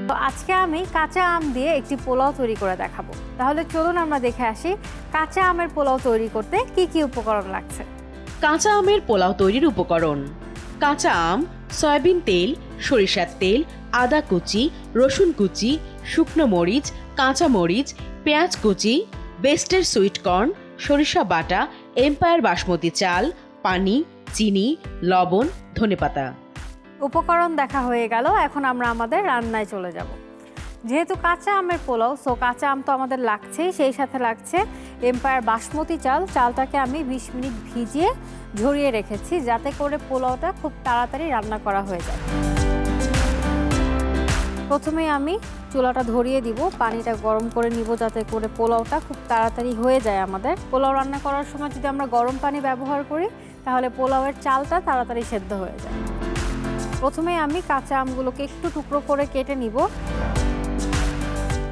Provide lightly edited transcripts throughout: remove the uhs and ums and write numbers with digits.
তো আজকে আমি কাঁচা আম দিয়ে একটি পোলাও তৈরি করে দেখাবো। তাহলে চলুন আমরা দেখে আসি কাঁচা আমের পোলাও তৈরি করতে কি কি উপকরণ লাগছে। কাঁচা আমের পোলাও তৈরির উপকরণ: কাঁচা আম, সয়াবিন তেল, সরিষার তেল, আদা কুচি, রসুন কুচি, শুকনো মরিচ, কাঁচা মরিচ, পেঁয়াজ কুচি, বেস্টের সুইট কর্ন, সরিষা বাটা, এম্পায়ার বাসমতি চাল, পানি, চিনি, লবণ, ধনেপাতা। উপকরণ দেখা হয়ে গেল, এখন আমরা আমাদের রান্নায় চলে যাব। যেহেতু কাঁচা আমের পোলাও, সো কাঁচা আম তো আমাদের লাগছেই, সেই সাথে লাগছে এম্পায়ার বাসমতি চাল। চালটাকে আমি 20 মিনিট ভিজিয়ে ঝরিয়ে রেখেছি, যাতে করে পোলাওটা খুব তাড়াতাড়ি রান্না করা হয়ে যায়। প্রথমে আমি চুলাটা ধরিয়ে দিব, পানিটা গরম করে নিব যাতে করে পোলাওটা খুব তাড়াতাড়ি হয়ে যায়। আমাদের পোলাও রান্না করার সময় যদি আমরা গরম পানি ব্যবহার করি, তাহলে পোলাওয়ের চালটা তাড়াতাড়ি সেদ্ধ হয়ে যায়। প্রথমে আমি কাঁচা আমগুলোকে একটু টুকরো করে কেটে নিব,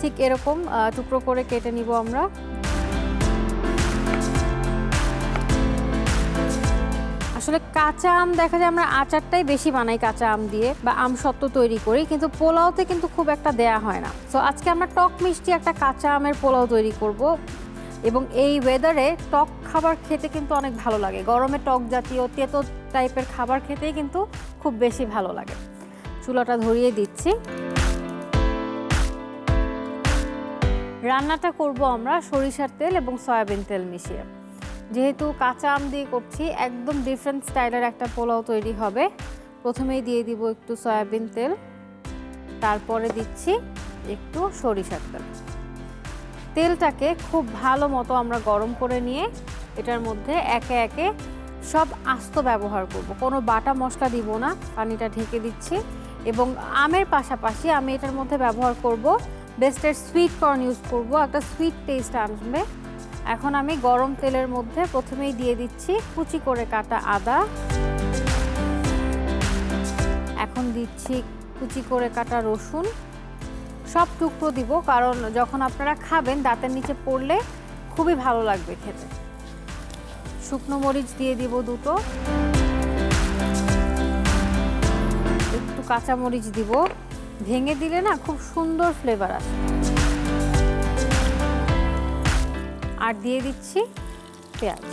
ঠিক এরকম টুকরো করে কেটে নিব আমরা। আসলে কাঁচা আম দেখা যায় আমরা আচারটাই বেশি বানাই কাঁচা আম দিয়ে, বা আম সত্ত্ব তৈরি করি, কিন্তু পোলাওতে কিন্তু খুব একটা দেয়া হয় না। সো আজকে আমরা টক মিষ্টি একটা কাঁচা আমের পোলাও তৈরি করব, এবং এই ওয়েদারে টক খাবার খেতে কিন্তু অনেক ভালো লাগে। গরমে টক জাতীয় তেতো টাইপের খাবার খেতেই কিন্তু খুব বেশি ভালো লাগে। চুলাটা ধরিয়ে দিচ্ছি। রান্নাটা করব আমরা সরিষার তেল এবং সয়াবিন তেল মিশিয়ে। যেহেতু কাঁচা আম দিয়ে করছি, একদম ডিফারেন্ট স্টাইলের একটা পোলাও তৈরি হবে। প্রথমেই দিয়ে দিব একটু সয়াবিন তেল, তারপরে দিচ্ছি একটু সরিষার তেল। তেলটাকে খুব ভালো মতো আমরা গরম করে নিয়ে এটার মধ্যে একে একে সব আস্ত ব্যবহার করব, কোনো বাটা মশলা দিব না। পানিটা ঢেকে দিচ্ছি, এবং আমের পাশাপাশি আমি এটার মধ্যে ব্যবহার করব বেস্টের সুইট কর্ন ইউজ করব, একটা সুইট টেস্ট আসবে। এখন আমি গরম তেলের মধ্যে প্রথমেই দিয়ে দিচ্ছি কুচি করে কাটা আদা, এখন দিচ্ছি কুচি করে কাটা রসুন। সব টুকরো দিব, কারণ যখন আপনারা খাবেন দাঁতের নিচে পড়লে খুবই ভালো লাগবে খেতে। শুকনো মরিচ দিয়ে দিব দুটো, একটু কাঁচা মরিচ দিব, ভেঙে দিলে না খুব সুন্দর ফ্লেভার আসে। আর দিয়ে দিচ্ছি পেঁয়াজ,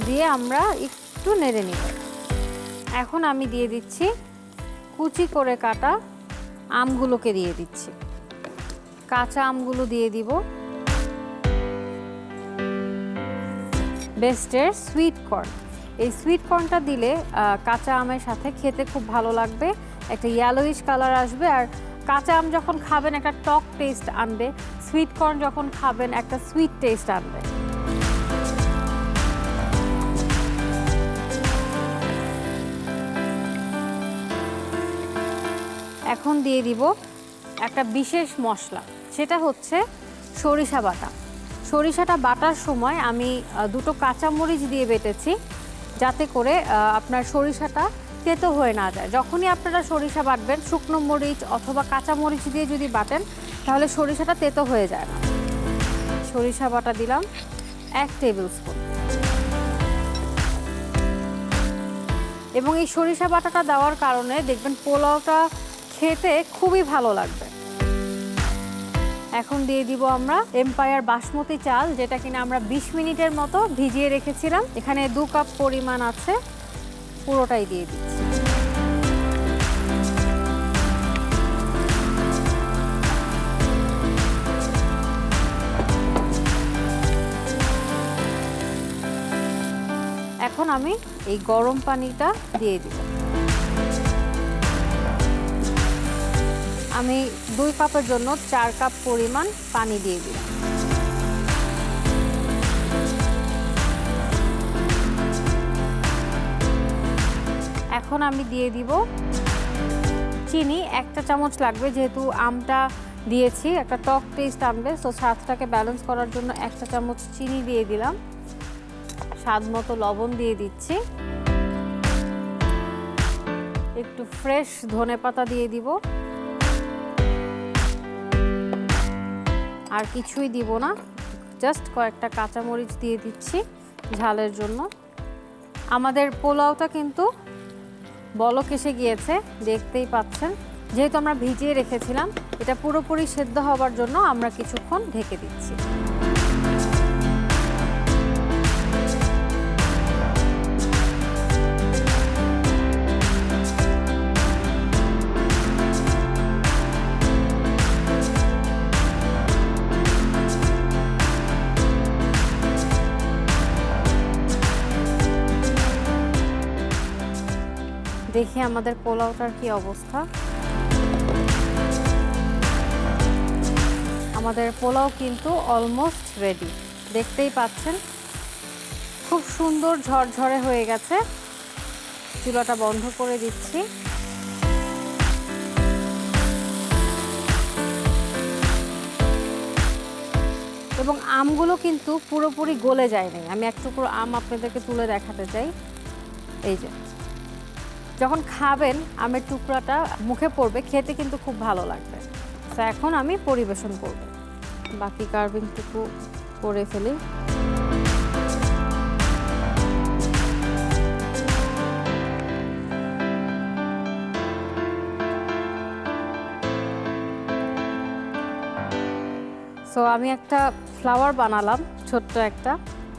দিয়ে আমরা একটু নেড়ে নিব। এখন আমি দিয়ে দিচ্ছি কুচি করে কাটা আমগুলোকে দিয়ে দিচ্ছি, কাঁচা আমগুলো দিয়ে দিব। বেস্টের সুইট কর্ন, এই সুইট কর্নটা দিলে কাঁচা আমের সাথে খেতে খুব ভালো লাগবে, একটা ইয়েলোইশ কালার আসবে। আর কাঁচা আম যখন খাবেন একটা টক টেস্ট আনবে, সুইট কর্ন যখন খাবেন একটা সুইট টেস্ট আনবে। এখন দিয়ে দিব একটা বিশেষ মশলা, সেটা হচ্ছে সরিষা বাটা। সরিষাটা বাটার সময় আমি দুটো কাঁচামরিচ দিয়ে বেটেছি, যাতে করে আপনার সরিষাটা তেতো হয়ে না যায়। যখনই আপনারা সরিষা বাটবেন, শুকনো মরিচ অথবা কাঁচামরিচ দিয়ে যদি বাটেন, তাহলে সরিষাটা তেতো হয়ে যায় না। সরিষা বাটা দিলাম 1 টেবিল স্পুন, এবং এই সরিষা বাটাটা দেওয়ার কারণে দেখবেন পোলাওটা খেতে খুবই ভালো লাগবে। এখন দিয়ে দিব আমরা এম্পায়ার বাসমতি চাল, যেটা কিনা আমরা 20 মিনিটের মতো ভিজিয়ে রেখেছিলাম। এখানে 2 কাপ পরিমাণ আছে, পুরোটাই দিয়ে দিচ্ছি। এখন আমি এই গরম পানিটা দিয়ে দিব। আমি 2 কাপের জন্য 4 কাপ পরিমাণ পানি দিয়ে দিলাম। এখন আমি দিয়ে দিব চিনি, 1 চা চামচ লাগবে, যেহেতু আমটা দিয়েছি একটা টক টেস্ট আনবে, সো স্বাদটাকে ব্যালেন্স করার জন্য 1 চা চামচ চিনি দিয়ে দিলাম। স্বাদ মতো লবণ দিয়ে দিচ্ছি, একটু ফ্রেশ ধনেপাতা দিয়ে দিব, আর কিছুই দিব না, জাস্ট কয়েকটা কাঁচামরিচ দিয়ে দিচ্ছি ঝালের জন্য। আমাদের পোলাওটা কিন্তু বলক এসে গিয়েছে, দেখতেই পাচ্ছেন। যেহেতু আমরা ভিজিয়ে রেখেছিলাম, এটা পুরোপুরি সেদ্ধ হওয়ার জন্য আমরা কিছুক্ষণ ঢেকে দিচ্ছি। দেখি আমাদের পোলাওটার কি অবস্থা। আমাদের পোলাও কিন্তু অলমোস্ট রেডি, দেখতেই পাচ্ছেন খুব সুন্দর ঝরঝরে হয়ে গেছে। চুলাটা বন্ধ করে দিচ্ছি। এবং আমগুলো কিন্তু পুরোপুরি গলে যায়নি। আমি এক টুকরো আম আপনাদেরকে তুলে দেখাতে চাই। এই যে যখন খাবেন আমের টুকরাটা মুখে পড়বে, খেতে কিন্তু খুব ভালো লাগবে। তো এখন আমি পরিবেশন করব, বাকি কার্ভিংটুকু করে ফেলি। সো আমি একটা ফ্লাওয়ার বানালাম ছোট্ট একটা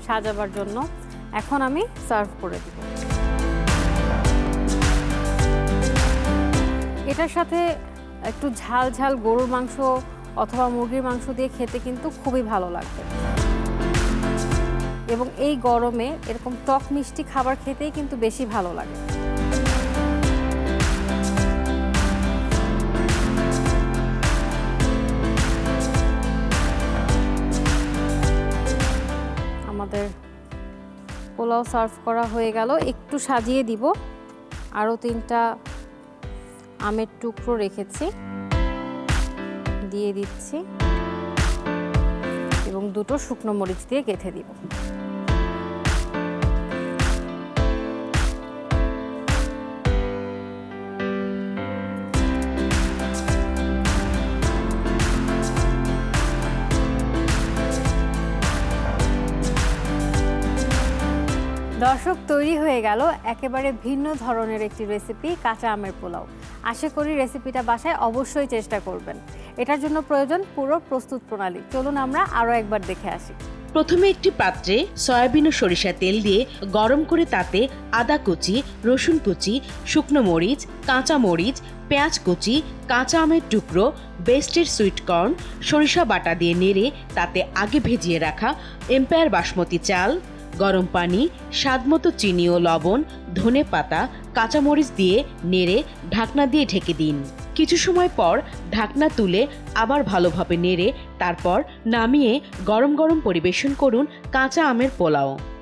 সাজাবার জন্য। এখন আমি সার্ভ করে দিব। এটার সাথে একটু ঝাল ঝাল গরুর মাংস অথবা মুরগির মাংস দিয়ে খেতে কিন্তু খুবই ভালো লাগবে। এবং এই গরমে এরকম টক মিষ্টি খাবার খেতেই কিন্তু বেশি ভালো লাগে। আমাদের পোলাও সার্ভ করা হয়ে গেল। একটু সাজিয়ে দিব, আরও 3টা আমের টুকরো রেখেছি, দিয়ে দিচ্ছি এবং 2টো শুকনো মরিচ দিয়ে গেঁথে দিব। দর্শক, তৈরি হয়ে গেল একেবারে ভিন্ন ধরনের একটি রেসিপি, কাঁচা আমের পোলাও। আশা করি রেসিপিটা বাসায় অবশ্যই চেষ্টা করবেন। এটার জন্য প্রয়োজন পুরো প্রস্তুত প্রণালী। চলুন আমরা আরও একবার দেখে আসি। প্রথমে একটি পাত্রে সয়াবিন ও সরিষা তেল দিয়ে গরম করে তাতে আদা কুচি, রসুন কুচি, শুকনো মরিচ, কাঁচা মরিচ, পেঁয়াজ কুচি, কাঁচা আমের টুকরো, বেস্টের সুইট কর্ন, সরিষা বাটা দিয়ে নেড়ে তাতে আগে ভেজিয়ে রাখা এম্পায়ার বাসমতি চাল, গরম পানি, স্বাদমতো চিনি ও লবণ, ধনে পাতা, কাঁচামরিচ দিয়ে নেড়ে ঢাকনা দিয়ে ঢেকে দিন। কিছু সময় পর ঢাকনা তুলে আবার ভালোভাবে নেড়ে তারপর নামিয়ে গরম গরম পরিবেশন করুন কাঁচা আমের পোলাও।